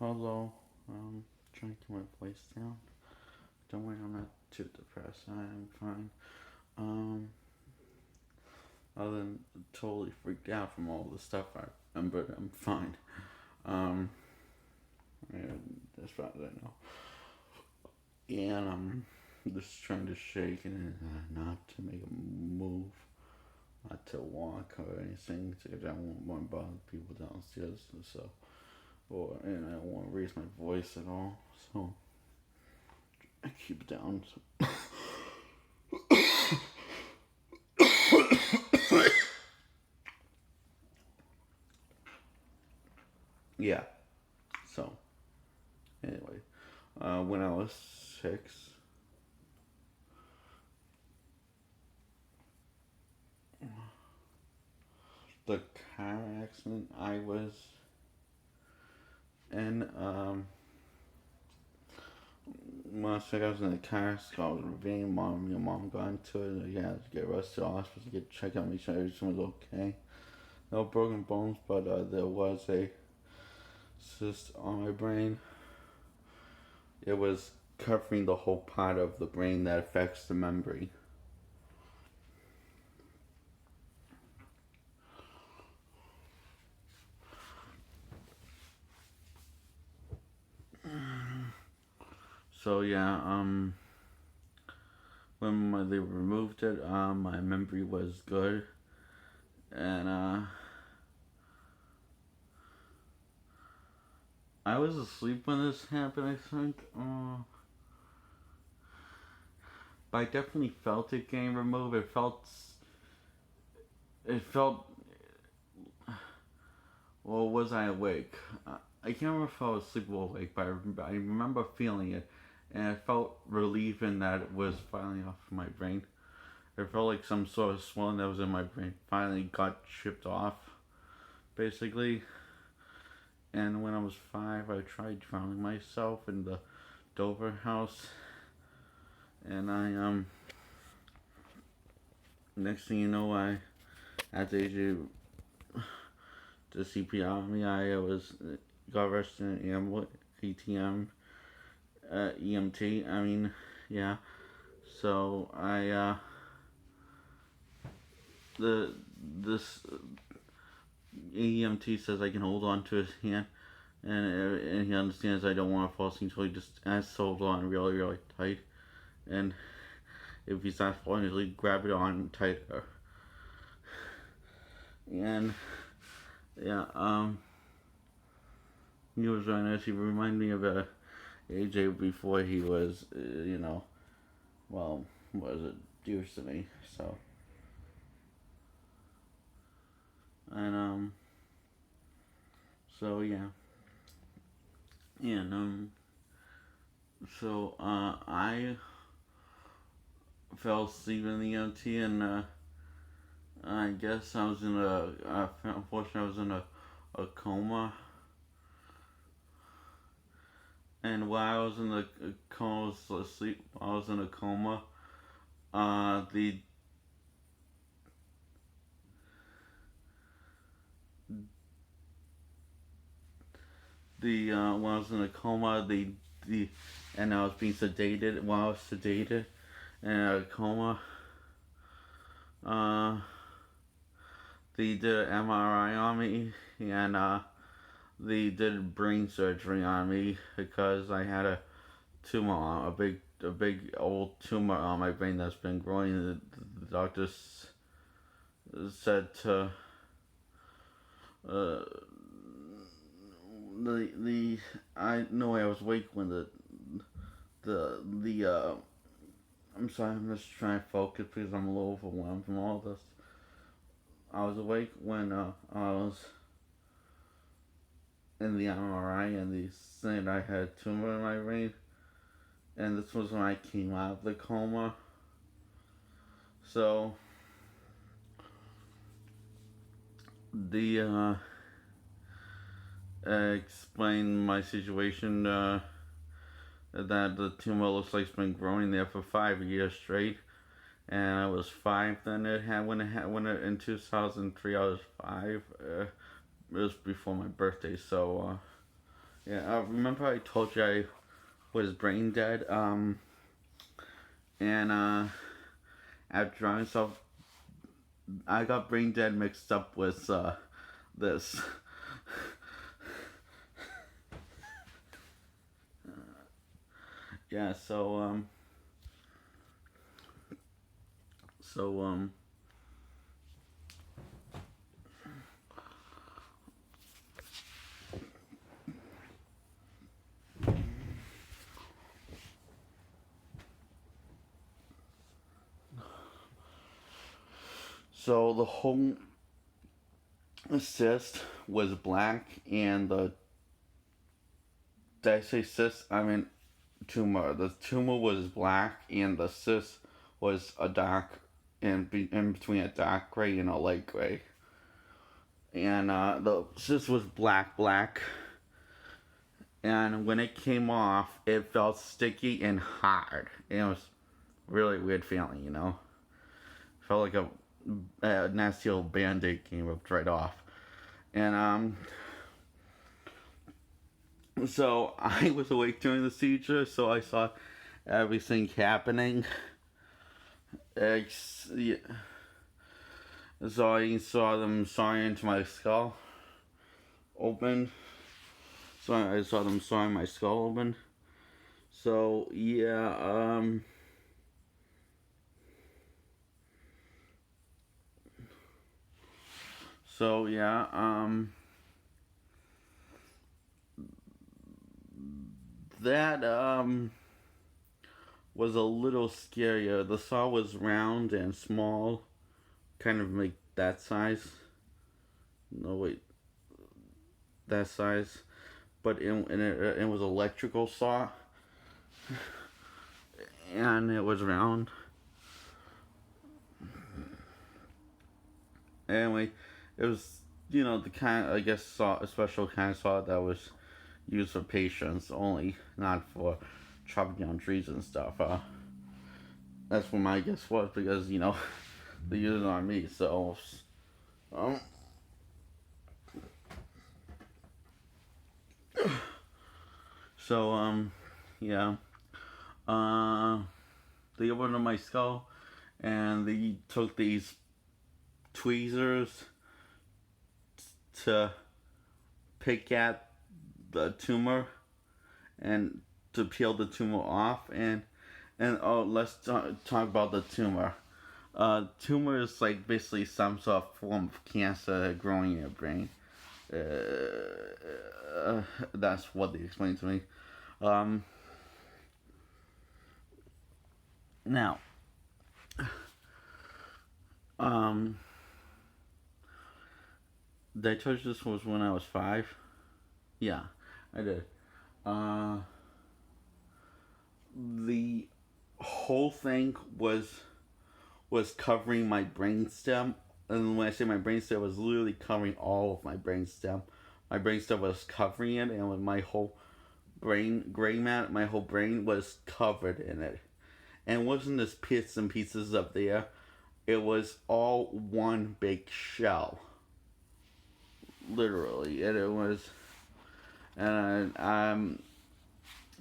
Hello. Trying to keep my voice down. Don't worry, I'm not too depressed. I'm fine. Um, Other than totally freaked out from all the stuff I remembered, I'm fine. Um, and as far as I know. Yeah, and I'm just trying to shake and not to make a move, not to walk or anything, because I won't want to bother people downstairs. So, and I don't want to raise my voice at all. So I keep it down. Yeah. So anyway, when I was 6, the car accident I was in, when I was in the car, so I was ravine. Your mom got into it. Yeah, to get rushed to the hospital to get checked out, make sure everything was okay. No broken bones, but there was a cyst on my brain. It was covering the whole part of the brain that affects the memory. So yeah, when they removed it, my memory was good, and I was asleep when this happened. I think, but I definitely felt it getting removed. It felt. Well, was I awake? I can't remember if I was asleep or awake, but I remember feeling it, and I felt relieving that it was finally off my brain. It felt like some sort of swelling that was in my brain finally got chipped off, basically. And when I was 5, I tried drowning myself in the Dover house, and next thing you know, I at the age of the CPR on me, I was got arrested in ATM, EMT. I mean, yeah. So the this EMT says I can hold on to his hand, and he understands I don't want to fall asleep, so he just has to hold on really really tight, and if he's not falling asleep, grab it on tighter. And yeah, he was very nice. He reminded me of AJ before he was, well, was it dearest to me. So and so yeah, and I fell asleep in the MT, and I guess I was in unfortunately I was in a coma. And while I was in the coma, asleep, I was in a coma. The when I was in a coma, the and I was being sedated. While I was sedated and in a coma, uh, they did an MRI on me, and they did brain surgery on me because I had a tumor, a big old tumor on my brain that's been growing. The doctors said to uh, the I know I was awake when the I'm sorry, I'm just trying to focus because I'm a little overwhelmed from all this. I was awake when I was in the MRI, and they said I had a tumor in my brain, and this was when I came out of the coma. So the explained my situation, that the tumor looks like it's been growing there for 5 years straight, and I was 5 then. It had when it in 2003 I was 5. It was before my birthday, so Yeah, remember I told you I was brain dead? And after driving stuff, I got brain dead mixed up with this. Yeah, so so the whole cyst was black, and did I say cyst? I mean tumor. The tumor was black, and the cyst was a dark, in between a dark gray and a light gray. And the cyst was black, and when it came off, it felt sticky and hard. And it was really weird feeling. Felt like a nasty old band-aid came ripped right off. And so I was awake during the seizure, so I saw everything happening. Yeah. So I saw them sawing into my skull open. So I saw them sawing my skull open. So yeah, so yeah, that was a little scarier. The saw was round and small, kind of like that size. No wait, that size, but it was electrical saw, and it was round. Anyway, it was the kind, I guess, saw, a special kind of saw that was used for patients only, not for chopping down trees and stuff. That's what my guess was, because they used it on me. So um, yeah. Uh, they opened up my skull, and they took these tweezers to pick at the tumor and to peel the tumor off. And oh, let's talk about the tumor. Tumor is like basically some sort of form of cancer growing in your brain. That's what they explained to me. Um, Now, um, did I tell you this was when I was 5? Yeah, I did. Uh, the whole thing was covering my brainstem, and when I say my brainstem, it was literally covering all of my brainstem. My brainstem was covering it, and with my whole brain gray matter, my whole brain was covered in it. And it wasn't just bits and pieces up there; it was all one big shell, literally. And it was, and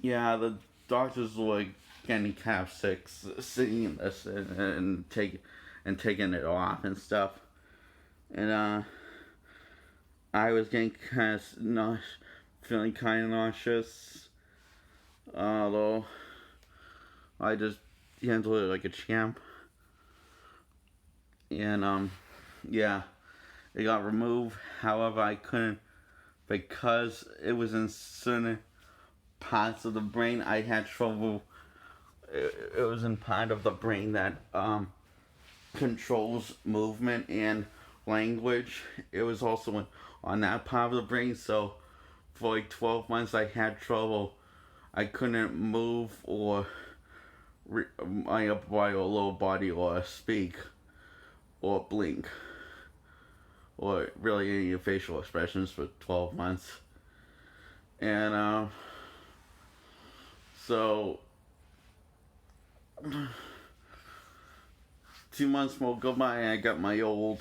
yeah, the doctors were like getting kind of sick seeing this, and taking it off and stuff. And I was getting kind of feeling kind of nauseous. Although I just handled it like a champ. And yeah, it got removed. However, I couldn't, because it was in certain parts of the brain. I had trouble. It was in part of the brain that controls movement and language. It was also on that part of the brain. So for like 12 months, I had trouble. I couldn't move or my upper body or lower body or speak or blink or really any facial expressions for 12 months. And so 2 months more go by, and I got my old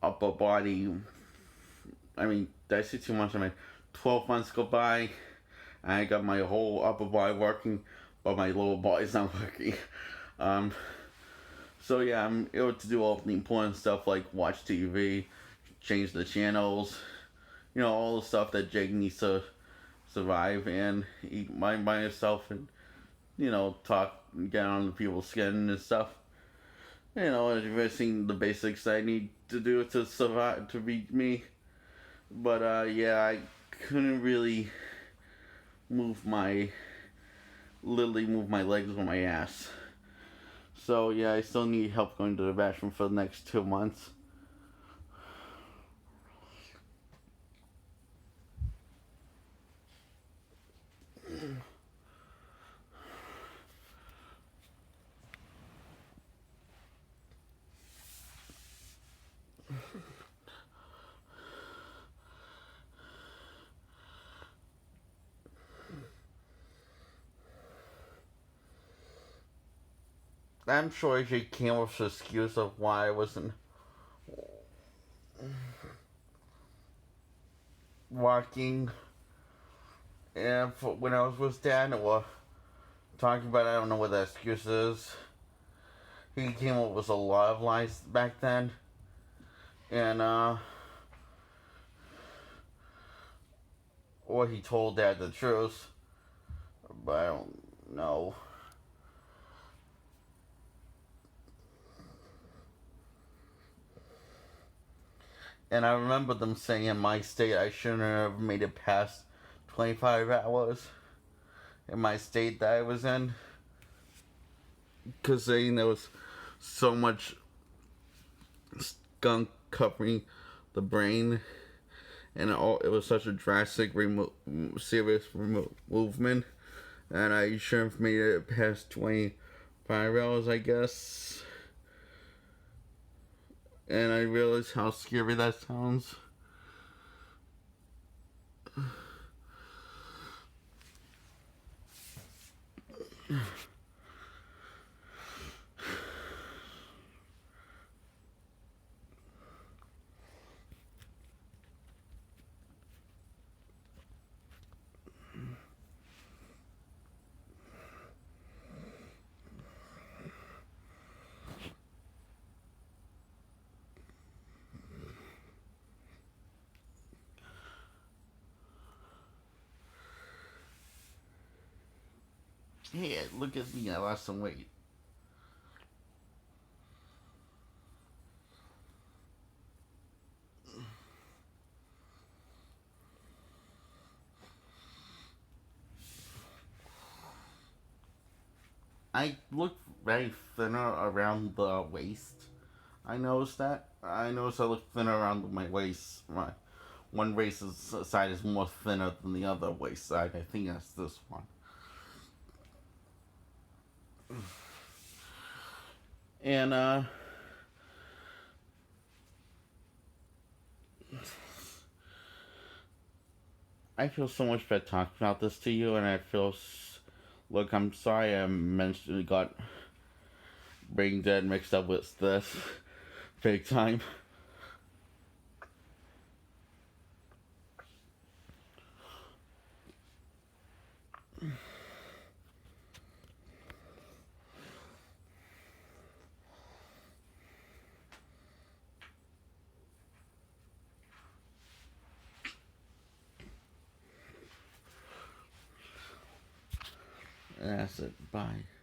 upper body. I mean, did I say 2 months? I mean, 12 months go by. I got my whole upper body working, but my lower body's not working. Um, so yeah, I'm able to do all the important stuff like watch TV, change the channels, all the stuff that Jake needs to survive and eat by himself and, talk, get on people's skin and stuff. Everything the basics I need to do to survive, to be me. But yeah, I couldn't really move my, literally move my legs or my ass. So yeah, I still need help going to the bathroom for the next 2 months. I'm sure she came up with an excuse of why I wasn't walking, and when I was with Dad, or talking about, I don't know what the excuse is. He came up with a lot of lies back then, and or he told Dad the truth, but I don't know. And I remember them saying in my state I shouldn't have made it past 25 hours in my state that I was in, because saying there was so much skunk covering the brain, and it was such a drastic, serious movement, and I shouldn't have made it past 25 hours, I guess. And I realized how scary that sounds. Hey, look at me, I lost some weight. I look very thinner around the waist. I noticed that. I noticed I look thinner around my waist. My one waist side is more thinner than the other waist side. I think that's this one. And I feel so much better talking about this to you, and I feel. Look, I'm sorry I mentioned got Brain Dead mixed up with this big time. That's it. Bye.